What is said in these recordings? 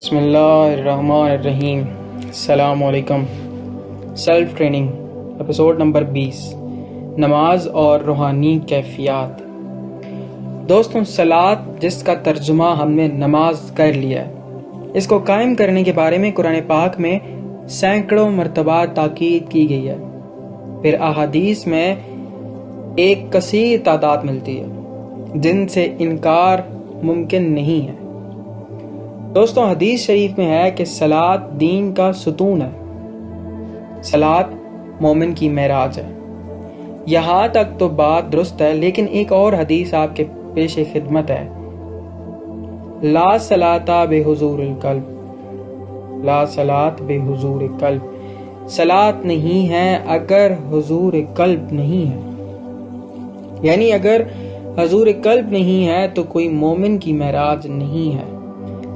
بسم اللہ الرحمن الرحیم۔ السلام علیکم۔ سیلف ٹریننگ ایپیسوڈ نمبر 20، نماز اور روحانی کیفیات۔ دوستوں، صلاۃ جس کا ترجمہ ہم نے نماز کر لیا ہے، اس کو قائم کرنے کے بارے میں قرآن پاک میں سینکڑوں مرتبہ تاکید کی گئی ہے، پھر احادیث میں ایک کثیر تعداد ملتی ہے جن سے انکار ممکن نہیں ہے۔ دوستوں، حدیث شریف میں ہے کہ صلاۃ دین کا ستون ہے، صلاۃ مومن کی معراج ہے۔ یہاں تک تو بات درست ہے، لیکن ایک اور حدیث آپ کے پیش خدمت ہے۔ لا صلاۃ بحضور القلب، لا صلاۃ بحضور قلب، صلاۃ نہیں ہے اگر حضور قلب نہیں ہے، یعنی اگر حضور قلب نہیں ہے تو کوئی مومن کی معراج نہیں ہے،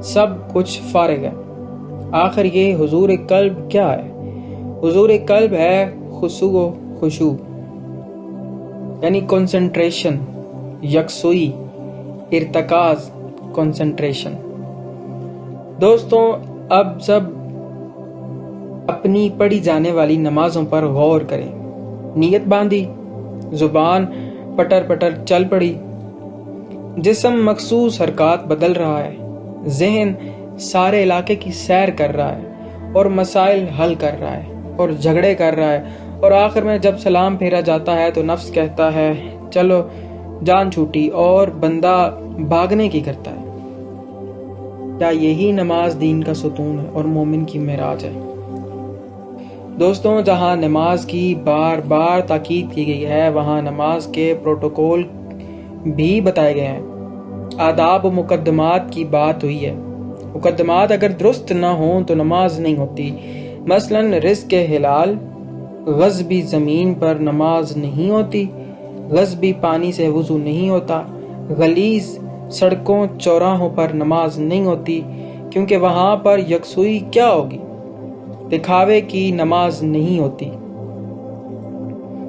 سب کچھ فارغ ہے۔ آخر یہ حضور قلب کیا ہے؟ حضور قلب ہے خشوع و خشوع، یعنی کنسنٹریشن، یکسوئی، ارتکاز، کنسنٹریشن۔ دوستوں، اب سب اپنی پڑھی جانے والی نمازوں پر غور کریں۔ نیت باندھی، زبان پٹر پٹر چل پڑی، جسم مخصوص حرکات بدل رہا ہے، ذہن سارے علاقے کی سیر کر رہا ہے اور مسائل حل کر رہا ہے اور جھگڑے کر رہا ہے، اور آخر میں جب سلام پھیرا جاتا ہے تو نفس کہتا ہے چلو جان چھوٹی، اور بندہ بھاگنے کی کرتا ہے۔ کیا یہی نماز دین کا ستون ہے اور مومن کی معراج ہے؟ دوستوں، جہاں نماز کی بار بار تاکید کی گئی ہے، وہاں نماز کے پروٹوکول بھی بتائے گئے ہیں، آداب و مقدمات کی بات ہوئی ہے۔ مقدمات اگر درست نہ ہوں تو نماز نہیں ہوتی۔ مثلاً رزق حلال، غصبی زمین پر نماز نہیں ہوتی، غصبی پانی سے وضو نہیں ہوتا، غلیظ سڑکوں چوراہوں پر نماز نہیں ہوتی، کیونکہ وہاں پر یکسوئی کیا ہوگی؟ دکھاوے کی نماز نہیں ہوتی۔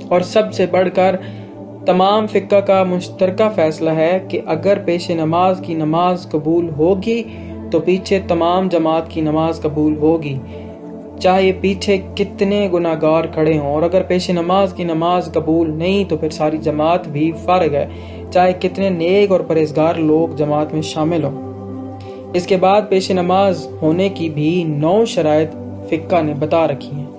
اور سب سے بڑھ کر تمام فقہ کا مشترکہ فیصلہ ہے کہ اگر پیش نماز کی نماز قبول ہوگی تو پیچھے تمام جماعت کی نماز قبول ہوگی، چاہے پیچھے کتنے گناہگار کھڑے ہوں، اور اگر پیش نماز کی نماز قبول نہیں تو پھر ساری جماعت بھی فارغ ہے، چاہے کتنے نیک اور پرہیزگار لوگ جماعت میں شامل ہوں۔ اس کے بعد پیش نماز ہونے کی بھی 9 شرائط فقہ نے بتا رکھی ہیں۔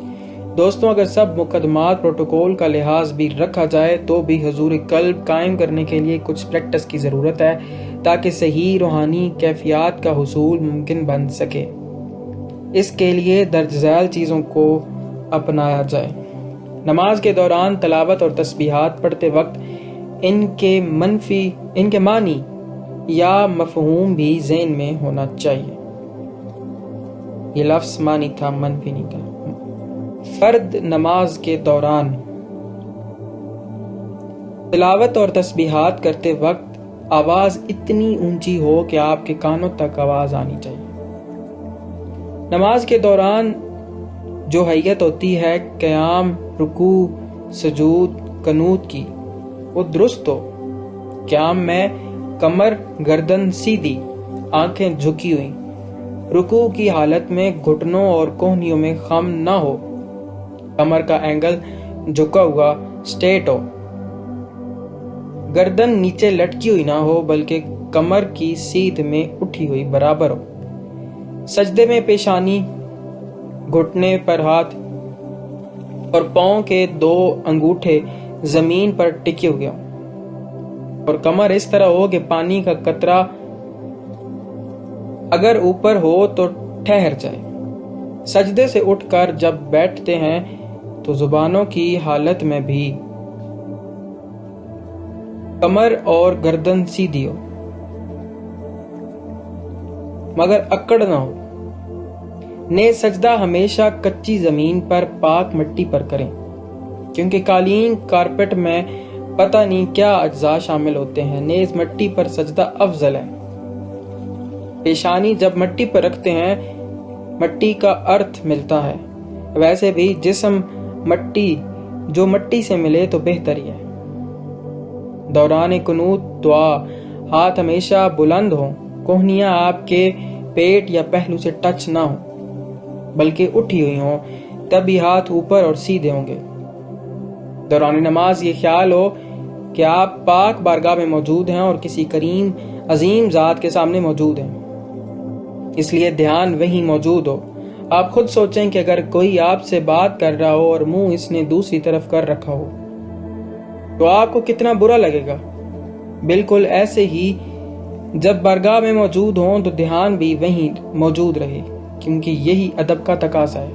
دوستوں، اگر سب مقدمات پروٹوکول کا لحاظ بھی رکھا جائے تو بھی حضور قلب قائم کرنے کے لیے کچھ پریکٹس کی ضرورت ہے تاکہ صحیح روحانی کیفیات کا حصول ممکن بن سکے۔ اس کے لیے درج ذیل چیزوں کو اپنایا جائے۔ نماز کے دوران تلاوت اور تسبیحات پڑھتے وقت ان کے معنی یا مفہوم بھی ذہن میں ہونا چاہیے۔ یہ لفظ معنی تھا، منفی نہیں تھا۔ فرد نماز کے دوران تلاوت اور تسبیحات کرتے وقت آواز اتنی اونچی ہو کہ آپ کے کانوں تک آواز آنی چاہیے۔ نماز کے دوران جو حیت ہوتی ہے قیام، رکوع، سجود، قنوت کی، وہ درست ہو۔ قیام میں کمر گردن سیدھی، آنکھیں جھکی ہوئی، رکوع کی حالت میں گھٹنوں اور کوہنیوں میں خم نہ ہو، کمر کا اینگل جھکا ہوا سٹریٹ ہو، گردن نیچے لٹکی ہوئی نہ ہو بلکہ کمر کی سیدھ میں اٹھی ہوئی برابر ہو۔ سجدے میں پیشانی، گھٹنے پر ہاتھ اور پاؤں کے 2 انگوٹھے زمین پر ٹکے ہوئے ہوں، اور کمر اس طرح ہو کہ پانی کا قطرہ اگر اوپر ہو تو ٹھہر جائے۔ سجدے سے اٹھ کر جب بیٹھتے ہیں تو زبانوں کی حالت میں بھی کمر اور گردن سیدھی ہو مگر اکڑ نہ ہو۔ نیز سجدہ ہمیشہ کچی زمین پر پاک مٹی پر کریں، کیونکہ قالین کارپٹ میں پتہ نہیں کیا اجزاء شامل ہوتے ہیں۔ نیز مٹی پر سجدہ افضل ہے۔ پیشانی جب مٹی پر رکھتے ہیں مٹی کا ارتھ ملتا ہے، ویسے بھی جسم جو مٹی سے ملے تو بہتر ہی ہے۔ دوران قنوت دعا ہاتھ ہمیشہ بلند ہوں، کوہنیاں آپ کے پیٹ یا پہلو سے ٹچ نہ ہو بلکہ اٹھی ہوئی ہوں، تب بھی ہاتھ اوپر اور سیدھے ہوں گے۔ دوران نماز یہ خیال ہو کہ آپ پاک بارگاہ میں موجود ہیں اور کسی کریم عظیم ذات کے سامنے موجود ہیں، اس لیے دھیان وہیں موجود ہو۔ آپ خود سوچیں کہ اگر کوئی آپ سے بات کر رہا ہو اور منہ اس نے دوسری طرف کر رکھا ہو تو آپ کو کتنا برا لگے گا۔ بالکل ایسے ہی جب بارگاہ میں موجود ہوں تو دھیان بھی وہیں موجود رہے، کیونکہ یہی ادب کا تقاضا ہے۔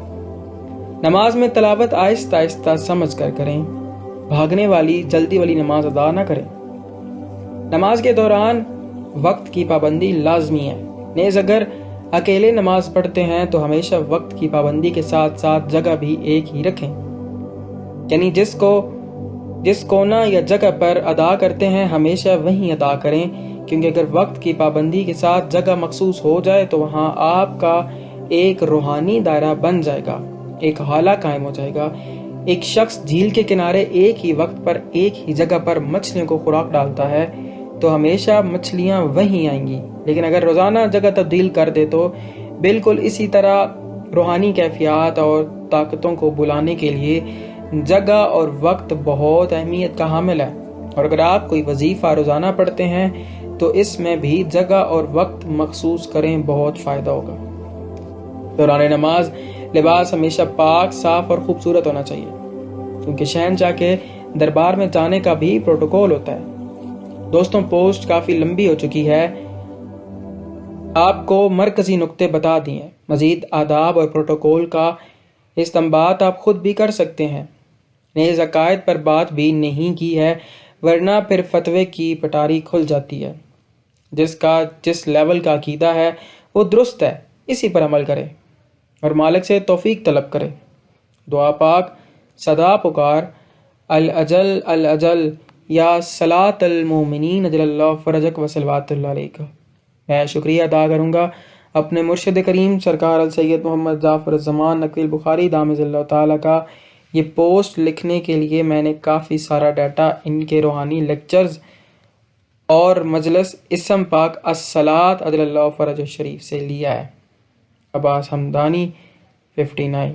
نماز میں تلاوت آہستہ آہستہ سمجھ کر کریں، بھاگنے والی جلدی والی نماز ادا نہ کریں۔ نماز کے دوران وقت کی پابندی لازمی ہے، نیز اگر اکیلے نماز پڑھتے ہیں تو ہمیشہ وقت کی پابندی کے ساتھ ساتھ جگہ بھی ایک ہی رکھیں، یعنی جس کونا یا جگہ پر ادا کرتے ہیں ہمیشہ وہیں ادا کریں، کیونکہ اگر وقت کی پابندی کے ساتھ جگہ مخصوص ہو جائے تو وہاں آپ کا ایک روحانی دائرہ بن جائے گا، ایک حالہ قائم ہو جائے گا۔ ایک شخص جھیل کے کنارے ایک ہی وقت پر ایک ہی جگہ پر مچھلیوں کو خوراک ڈالتا ہے تو ہمیشہ مچھلیاں وہیں آئیں گی، لیکن اگر روزانہ جگہ تبدیل کر دے تو بالکل اسی طرح روحانی کیفیات اور طاقتوں کو بلانے کے لیے جگہ اور وقت بہت اہمیت کا حامل ہے، اور اگر آپ کوئی وظیفہ روزانہ پڑھتے ہیں تو اس میں بھی جگہ اور وقت مخصوص کریں، بہت فائدہ ہوگا۔ دوران نماز لباس ہمیشہ پاک، صاف اور خوبصورت ہونا چاہیے، کیونکہ شہنشاہ کے دربار میں جانے کا بھی پروٹوکول ہوتا ہے۔ دوستوں، پوسٹ کافی لمبی ہو چکی ہے، آپ کو مرکزی نقطے بتا دیے ہیں۔ مزید آداب اور پروٹوکول کا استنباط آپ خود بھی کر سکتے ہیں۔ نیز عقائد پر بات بھی نہیں کی ہے، ورنہ پھر فتوے کی پٹاری کھل جاتی ہے۔ جس لیول کا عقیدہ ہے وہ درست ہے، اسی پر عمل کرے اور مالک سے توفیق طلب کرے۔ دعا پاک صدا پکار الاجل الاجل یا صلاۃ المومنین اجل اللہ فرجک وصلوات اللہ علیہ۔ میں شکریہ ادا کروں گا اپنے مرشد کریم سرکار السید محمد ظافر الزمان نقوی البخاری دامض اللہ تعالیٰ کا۔ یہ پوسٹ لکھنے کے لیے میں نے کافی سارا ڈیٹا ان کے روحانی لیکچرز اور مجلس اسم پاک الصلاۃ عجل اللہ فرج الشریف سے لیا ہے۔ عباس حمدانی 59